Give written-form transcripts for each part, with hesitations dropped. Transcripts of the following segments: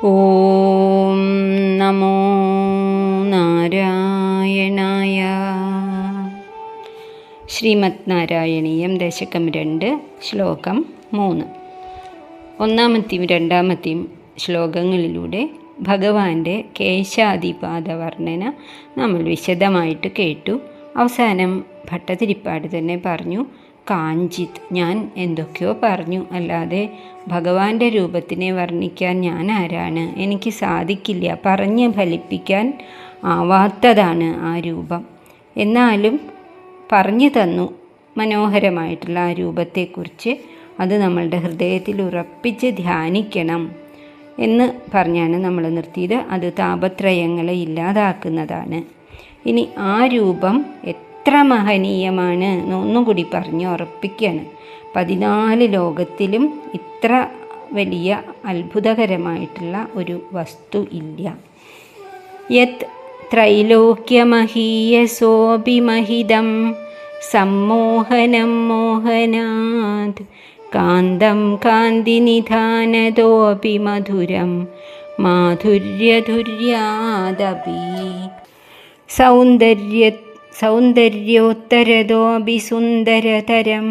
ഓം നമോ നാരായണായ. ശ്രീമദ് നാരായണീയം ദശകം 2 ശ്ലോകം 3. ഒന്നാമത്തെയും രണ്ടാമത്തെയും ശ്ലോകങ്ങളിലൂടെ ഭഗവാന്റെ കേശാദിപാദ വർണ്ണന നമ്മൾ വിശദമായിട്ട് കേട്ടു. അവസാനം ഭട്ടതിരിപ്പാട് തന്നെ പറഞ്ഞു, കാഞ്ചിത്, ഞാൻ എന്തൊക്കെയോ പറഞ്ഞു, അല്ലാതെ ഭഗവാന്റെ രൂപത്തിനെ വർണ്ണിക്കാൻ ഞാൻ ആരാണ്? എനിക്ക് സാധിക്കില്ല, പറഞ്ഞ് ഫലിപ്പിക്കാൻ ആവാത്തതാണ് ആ രൂപം. എന്നാലും പറഞ്ഞു തന്നു മനോഹരമായിട്ടുള്ള ആ രൂപത്തെക്കുറിച്ച്. അത് നമ്മളുടെ ഹൃദയത്തിൽ ഉറപ്പിച്ച് ധ്യാനിക്കണം എന്ന് പറഞ്ഞാണ് നമ്മൾ നിർത്തിയത്. അത് താപത്രയങ്ങളെ ഇല്ലാതാക്കുന്നതാണ്. ഇനി ആ രൂപം എത്ര മഹനീയമാണ് ഒന്നും കൂടി പറഞ്ഞ് ഉറപ്പിക്കുകയാണ്. 14 ലോകത്തിലും ഇത്ര വലിയ അത്ഭുതകരമായിട്ടുള്ള ഒരു വസ്തു ഇല്ല. യത് ത്രൈലോക്യമഹീയസോഭിമഹിതം സമ്മോഹനം മോഹനാത് കാന്തം കാന്തിനിധാനതോപി മധുരം മാധുര്യധുര്യാദപി സൗന്ദര്യോത്തരതോപി സുന്ദരതരം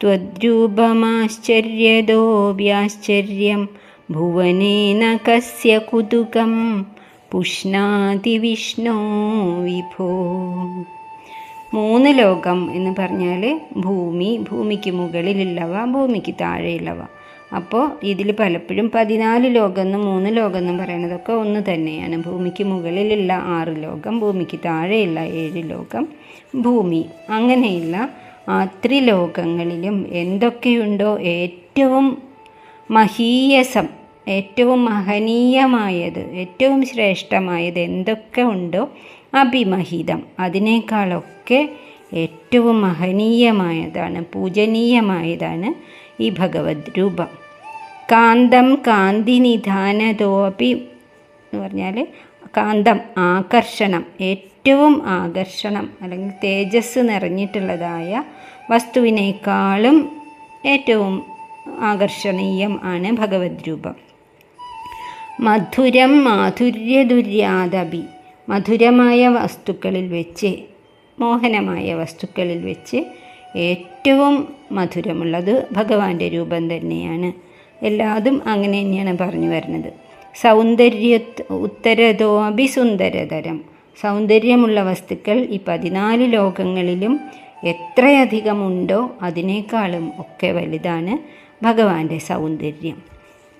ത്വദ്രൂപമാശ്ചര്യതോപ്യാശ്ചര്യം ഭുവനേന കസ്യ കുതുകം പുഷ്ണാതി വിഷ്ണോ വിഭോ. 3 ലോകം എന്ന് പറഞ്ഞാൽ ഭൂമി, ഭൂമിക്ക് മുകളിലുള്ളവ, ഭൂമിക്ക് താഴെയുള്ളവ. അപ്പോൾ ഇതിൽ പലപ്പോഴും 14 ലോകം എന്നും 3 ലോകം എന്നും പറയുന്നതൊക്കെ ഒന്ന് തന്നെയാണ്. ഭൂമിക്ക് മുകളിലുള്ള 6 ലോകം, ഭൂമിക്ക് താഴെയുള്ള 7 ലോകം, ഭൂമി. അങ്ങനെയുള്ള ആ ത്രിലോകങ്ങളിലും എന്തൊക്കെയുണ്ടോ ഏറ്റവും മഹീയസം, ഏറ്റവും മഹനീയമായത്, ഏറ്റവും ശ്രേഷ്ഠമായത് എന്തൊക്കെ ഉണ്ടോ അഭിമഹിതം, അതിനേക്കാളൊക്കെ ഏറ്റവും മഹനീയമായതാണ്, പൂജനീയമായതാണ് ഈ ഭഗവത് രൂപം. കാന്തം കാന്തിനിധാനതോപി എന്ന് പറഞ്ഞാൽ കാന്തം ആകർഷണം, ഏറ്റവും ആകർഷണം അല്ലെങ്കിൽ തേജസ് നിറഞ്ഞിട്ടുള്ളതായ വസ്തുവിനേക്കാളും ഏറ്റവും ആകർഷണീയം ആണ് ഭഗവത് രൂപം. മധുരം മാധുര്യദുര്യാദപി, മധുരമായ വസ്തുക്കളിൽ വെച്ച്, മോഹനമായ വസ്തുക്കളിൽ വെച്ച് ഏറ്റവും മധുരമുള്ളത് ഭഗവാന്റെ രൂപം തന്നെയാണ്. എല്ലാതും അങ്ങനെ തന്നെയാണ് പറഞ്ഞു വരുന്നത്. ഉത്തരതോ അഭിസുന്ദരതരം, സൗന്ദര്യമുള്ള വസ്തുക്കൾ ഈ 14 ലോകങ്ങളിലും എത്രയധികമുണ്ടോ അതിനേക്കാളും ഒക്കെ വലുതാണ് ഭഗവാന്റെ സൗന്ദര്യം.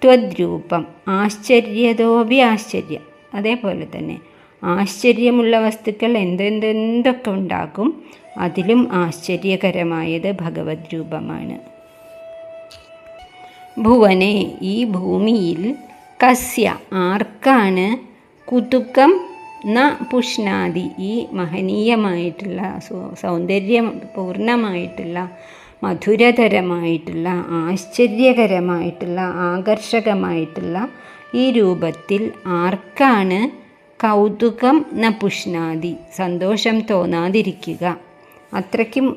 ത്വദ്രൂപം ആശ്ചര്യതോപി ആശ്ചര്യം, അതേപോലെ തന്നെ ആശ്ചര്യമുള്ള വസ്തുക്കൾ എന്തൊക്കെ ഉണ്ടാകും, അതിലും ആശ്ചര്യകരമായത് ഭഗവത് രൂപമാണ്. ഭുവനെ, ഈ ഭൂമിയിൽ, കസ്യ, ആർക്കാണ്, കുതുകം ന പുഷ്ണാദി, ഈ മഹനീയമായിട്ടുള്ള സൗന്ദര്യം പൂർണ്ണമായിട്ടുള്ള മധുരതരമായിട്ടുള്ള ആശ്ചര്യകരമായിട്ടുള്ള ആകർഷകമായിട്ടുള്ള ഈ രൂപത്തിൽ ആർക്കാണ് കൗതുകം ന പുഷ്ണാദി, സന്തോഷം തോന്നാതിരിക്കുക? അത്രയ്ക്കും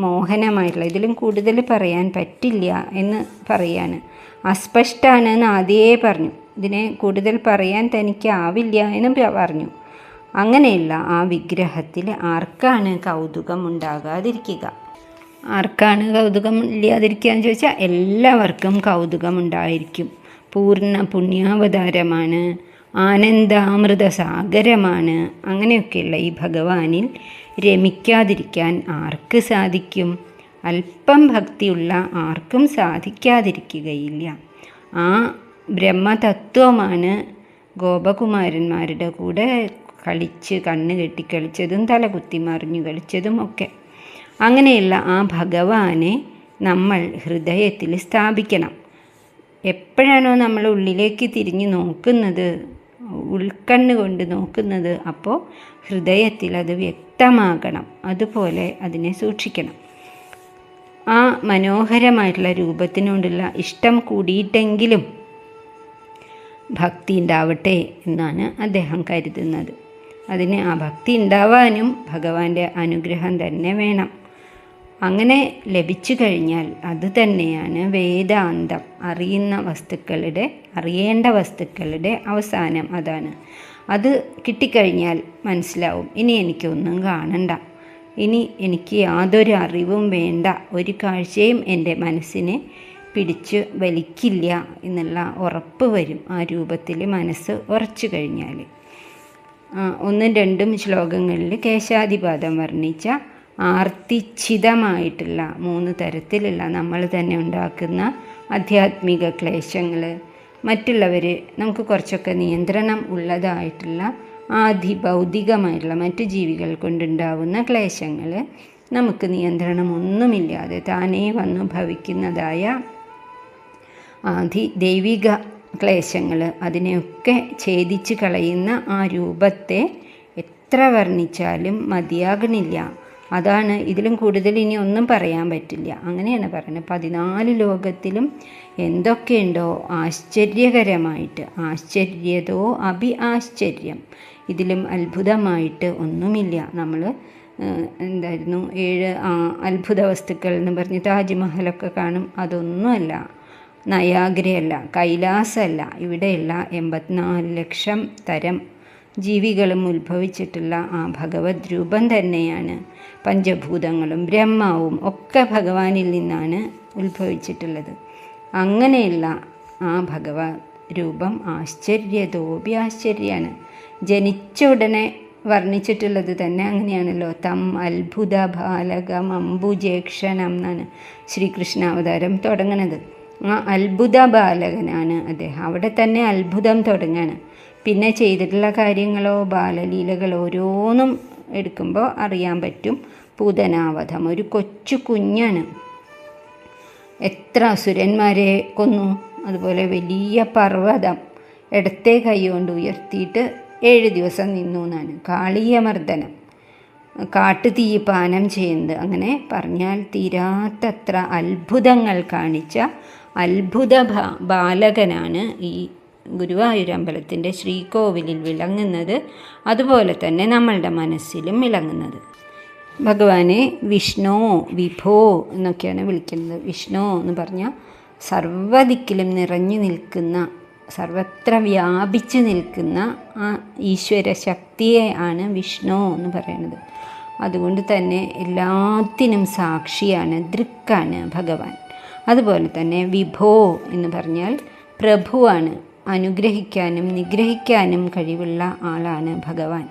മോഹനമായിട്ടുള്ള, ഇതിലും കൂടുതൽ പറയാൻ പറ്റില്ല എന്ന് പറയാണ്. അസ്പഷ്ടാണ് എന്ന് ആദ്യമേ പറഞ്ഞു, ഇതിനെ കൂടുതൽ പറയാൻ തനിക്കാവില്ല എന്ന് പറഞ്ഞു. അങ്ങനെയുള്ള ആ വിഗ്രഹത്തിൽ ആർക്കാണ് കൗതുകം ഉണ്ടാകാതിരിക്കുക? ആർക്കാണ് കൗതുകം ഇല്ലാതിരിക്കുക എന്ന് ചോദിച്ചാൽ എല്ലാവർക്കും കൗതുകമുണ്ടായിരിക്കും. പൂർണ്ണ പുണ്യാവതാരമാണ്, ആനന്ദാമൃത സാഗരമാണ്. അങ്ങനെയൊക്കെയുള്ള ഈ ഭഗവാനിൽ രമിക്കാതിരിക്കാൻ ആർക്ക് സാധിക്കും? അല്പം ഭക്തിയുള്ള ആർക്കും സാധിക്കാതിരിക്കുകയില്ല. ആ ബ്രഹ്മതത്വമാണ് ഗോപകുമാരന്മാരുടെ കൂടെ കളിച്ച് കണ്ണ് കെട്ടിക്കളിച്ചതും തലകുത്തി മറിഞ്ഞു കളിച്ചതും ഒക്കെ. അങ്ങനെയുള്ള ആ ഭഗവാനെ നമ്മൾ ഹൃദയത്തിൽ സ്ഥാപിക്കണം. എപ്പോഴാണോ നമ്മൾ ഉള്ളിലേക്ക് തിരിഞ്ഞ് നോക്കുന്നത്, ഉൾക്കണ്ണ് കൊണ്ട് നോക്കുന്നത്, അപ്പോൾ ഹൃദയത്തിൽ അത് വ്യക്തമാകണം. അതുപോലെ അതിനെ സൂക്ഷിക്കണം. ആ മനോഹരമായിട്ടുള്ള രൂപത്തിനോടുള്ള ഇഷ്ടം കൂടിയിട്ടെങ്കിലും ഭക്തി ഉണ്ടാവട്ടെ എന്നാണ് അദ്ദേഹം കരുതുന്നത്. അതിന് ആ ഭക്തി ഉണ്ടാവാനും ഭഗവാന്റെ അനുഗ്രഹം തന്നെ വേണം. അങ്ങനെ ലഭിച്ചു കഴിഞ്ഞാൽ അത് തന്നെയാണ് വേദാന്തം. അറിയേണ്ട വസ്തുക്കളുടെ അവസാനം അതാണ്. അത് കിട്ടിക്കഴിഞ്ഞാൽ മനസ്സിലാവും, ഇനി എനിക്കൊന്നും കാണണ്ട, ഇനി എനിക്ക് യാതൊരു അറിവും വേണ്ട, ഒരു കാഴ്ചയും എൻ്റെ മനസ്സിനെ പിടിച്ച് വലിക്കില്ല എന്നുള്ള ഉറപ്പ് വരും. ആ രൂപത്തിൽ മനസ്സ് ഉറച്ചു കഴിഞ്ഞാൽ. 1, 2 ശ്ലോകങ്ങളിൽ കേശാദിപാദം വർണ്ണിച്ച ആർത്തിച്ഛിതമായിട്ടുള്ള 3 തരത്തിലുള്ള നമ്മൾ തന്നെ ഉണ്ടാക്കുന്ന ആധ്യാത്മിക ക്ലേശങ്ങൾ, മറ്റുള്ളവർ നമുക്ക് കുറച്ചൊക്കെ നിയന്ത്രണം ഉള്ളതായിട്ടുള്ള ആധിഭൗതികമായിട്ടുള്ള മറ്റു ജീവികൾ കൊണ്ടുണ്ടാവുന്ന ക്ലേശങ്ങൾ, നമുക്ക് നിയന്ത്രണമൊന്നുമില്ലാതെ താനേ വന്നു ഭവിക്കുന്നതായ ദൈവിക ക്ലേശങ്ങൾ, അതിനെയൊക്കെ ഛേദിച്ച് കളയുന്ന ആ രൂപത്തെ എത്ര വർണ്ണിച്ചാലും മതിയാകണില്ല. അതാണ്, ഇതിലും കൂടുതൽ ഇനി ഒന്നും പറയാൻ പറ്റില്ല. അങ്ങനെയാണ് പറയുന്നത്. 14 ലോകത്തിലും എന്തൊക്കെയുണ്ടോ ആശ്ചര്യകരമായിട്ട്, ആശ്ചര്യതോ അഭി ആശ്ചര്യം, ഇതിലും അത്ഭുതമായിട്ട് ഒന്നുമില്ല. നമ്മൾ 7 അത്ഭുത വസ്തുക്കൾ എന്ന് പറഞ്ഞ് താജ്മഹലൊക്കെ കാണും. അതൊന്നുമല്ല, നയാഗ്രയല്ല, കൈലാസമല്ല. ഇവിടെയുള്ള 84 ലക്ഷം തരം ജീവികളും ഉത്ഭവിച്ചിട്ടുള്ള ആ ഭഗവത് രൂപം തന്നെയാണ്. പഞ്ചഭൂതങ്ങളും ബ്രഹ്മാവും ഒക്കെ ഭഗവാനിൽ നിന്നാണ് ഉത്ഭവിച്ചിട്ടുള്ളത്. അങ്ങനെയുള്ള ആ ഭഗവത് രൂപം ആശ്ചര്യതോപി ആശ്ചര്യമാണ്. ജനിച്ച ഉടനെ വർണ്ണിച്ചിട്ടുള്ളത് തന്നെ അങ്ങനെയാണല്ലോ. തം അത്ഭുത ബാലകം അംബുജേക്ഷണം എന്നാണ് ശ്രീകൃഷ്ണാവതാരം തുടങ്ങുന്നത്. ആ അത്ഭുത ബാലകനാണ് അദ്ദേഹം. അവിടെ തന്നെ അത്ഭുതം തുടങ്ങാണ്. പിന്നെ ചെയ്തിട്ടുള്ള കാര്യങ്ങളോ ബാലലീലകളോ ഓരോന്നും എടുക്കുമ്പോൾ അറിയാൻ പറ്റും. പൂതനാവധം, ഒരു കൊച്ചു കുഞ്ഞാണ്, എത്ര അസുരന്മാരെ കൊന്നു. അതുപോലെ വലിയ പർവ്വതം ഇടത്തെ കൈ കൊണ്ട് ഉയർത്തിയിട്ട് 7 ദിവസം നിന്നു എന്നാണ്. കാളീയമർദ്ദനം, കാട്ടുതീ പാനം ചെയ്യുന്നത്, അങ്ങനെ പറഞ്ഞാൽ തീരാത്തത്ര അത്ഭുതങ്ങൾ കാണിച്ച അത്ഭുത ബാലകനാണ് ഈ ഗുരുവായൂരമ്പലത്തിൻ്റെ ശ്രീകോവിലിൽ വിളങ്ങുന്നത്. അതുപോലെ തന്നെ നമ്മളുടെ മനസ്സിലും വിളങ്ങുന്നത്. ഭഗവാനെ വിഷ്ണു, വിഭോ എന്നൊക്കെയാണ് വിളിക്കുന്നത്. വിഷ്ണു എന്ന് പറഞ്ഞാൽ സർവ്വദിക്കിലും നിറഞ്ഞു നിൽക്കുന്ന, സർവത്ര വ്യാപിച്ചു നിൽക്കുന്ന ആ ഈശ്വര ശക്തിയെ ആണ് വിഷ്ണു എന്ന് പറയുന്നത്. അതുകൊണ്ട് തന്നെ എല്ലാത്തിനും സാക്ഷിയാണ്, ദൃക്കാണ് ഭഗവാൻ. അതുപോലെ തന്നെ വിഭോ എന്ന് പറഞ്ഞാൽ പ്രഭുവാണ്, അനുഗ്രഹിക്കാനും നിഗ്രഹിക്കാനും കഴിവുള്ള ആളാണ് ഭഗവാൻ.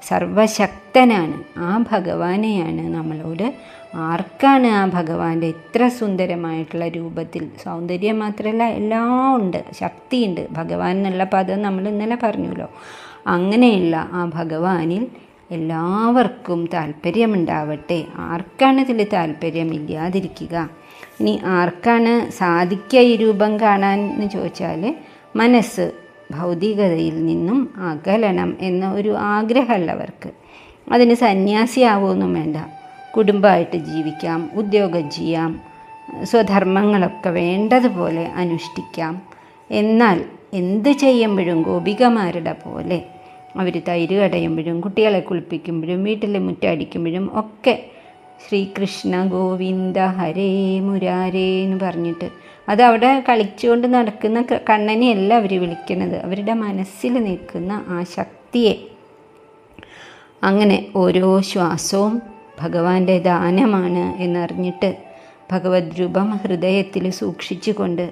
സർവശക്തനാണ്. ആ ഭഗവാനെയാണ് നമ്മളോട്, ആർക്കാണ് ആ ഭഗവാന്റെ ഇത്ര സുന്ദരമായിട്ടുള്ള രൂപത്തിൽ, സൗന്ദര്യം മാത്രമല്ല എല്ലാം ഉണ്ട്, ശക്തിയുണ്ട്. ഭഗവാൻ എന്നുള്ള പദം നമ്മൾ ഇന്നലെ പറഞ്ഞല്ലോ. അങ്ങനെയുള്ള ആ ഭഗവാനിൽ എല്ലാവർക്കും താല്പര്യമുണ്ടാവട്ടെ. ആർക്കാണ് ഇതിൽ താല്പര്യമില്ലാതിരിക്കുക? ഇനി ആർക്കാണ് സാധിക്കുക ഈ രൂപം കാണാൻ എന്ന് ചോദിച്ചാൽ, മനസ്സ് ഭൗതികതയിൽ നിന്നും അകലണം എന്ന ഒരു ആഗ്രഹമുള്ളവർക്ക്. അതിന് സന്യാസിയാവുമൊന്നും വേണ്ട, കുടുംബമായിട്ട് ജീവിക്കാം, ഉദ്യോഗം ചെയ്യാം, സ്വധർമ്മങ്ങളൊക്കെ വേണ്ടതുപോലെ അനുഷ്ഠിക്കാം. എന്നാൽ എന്ത് ചെയ്യുമ്പോഴും ഗോപികമാരുടെ പോലെ അവർ തൈര് കടയുമ്പോഴും കുട്ടികളെ കുളിപ്പിക്കുമ്പോഴും വീട്ടിൽ മുറ്റടിക്കുമ്പോഴും ഒക്കെ ശ്രീകൃഷ്ണ ഗോവിന്ദ ഹരേ മുരാരേ എന്ന് പറഞ്ഞിട്ട്, അതവിടെ കളിച്ചുകൊണ്ട് നടക്കുന്ന കണ്ണനെയല്ല അവർ വിളിക്കുന്നത്, അവരുടെ മനസ്സിൽ നിൽക്കുന്ന ആ ശക്തിയെ. അങ്ങനെ ഓരോ ശ്വാസവും ഭഗവാന്റെ ദാനമാണ് എന്നറിഞ്ഞിട്ട് ഭഗവത് രൂപം ഹൃദയത്തിൽ സൂക്ഷിച്ചുകൊണ്ട്,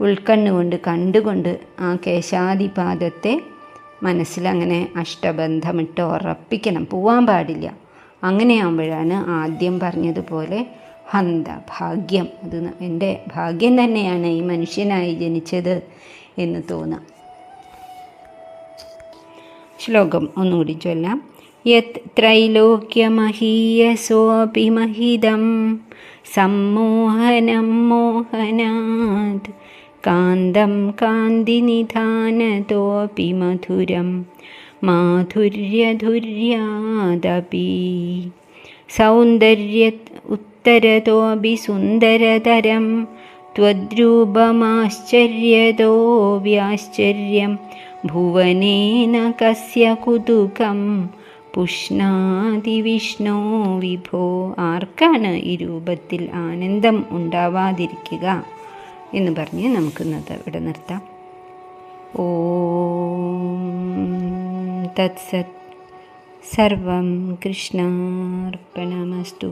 ഉൾക്കണ്ണുകൊണ്ട് കണ്ടുകൊണ്ട് ആ കേശാദിപാദത്തെ മനസ്സിലങ്ങനെ അഷ്ടബന്ധമിട്ട് ഉറപ്പിക്കണം. പോവാൻ പാടില്ല. അങ്ങനെയാകുമ്പോഴാണ് ആദ്യം പറഞ്ഞതുപോലെ ഹന്ത ഭാഗ്യം, അത് എൻ്റെ ഭാഗ്യം തന്നെയാണ് ഈ മനുഷ്യനായി ജനിച്ചത് എന്ന് തോന്നാം. ശ്ലോകം ഒന്നുകൂടി ചൊല്ലാം. യത് ത്രൈലോക്യമഹീയസോപി മഹിതം സമ്മോഹനം മോഹനാത് കാന്തം കാന്തിനിധാനതോപി മധുരം മാധുര്യധുര്യാദപി സൗന്ദര്യത് ഉത്തരതോപി സുന്ദരതരം ത്വദ്രൂപമാശ്ചര്യതോ വ്യാശ്ചര്യം ഭുവനേന കസ്യ കുതുകം പുഷ്ണാതി വിഷ്ണോ വിഭോ. ആർക്കാണ് ഈ രൂപത്തിൽ ആനന്ദം ഉണ്ടാവാതിരിക്കുക എന്ന് പറഞ്ഞ് നമുക്കിന്നത് ഇവിടെ നിർത്താം. ഓം തത്സത്. സർവം കൃഷ്ണാർപ്പണമസ്തു.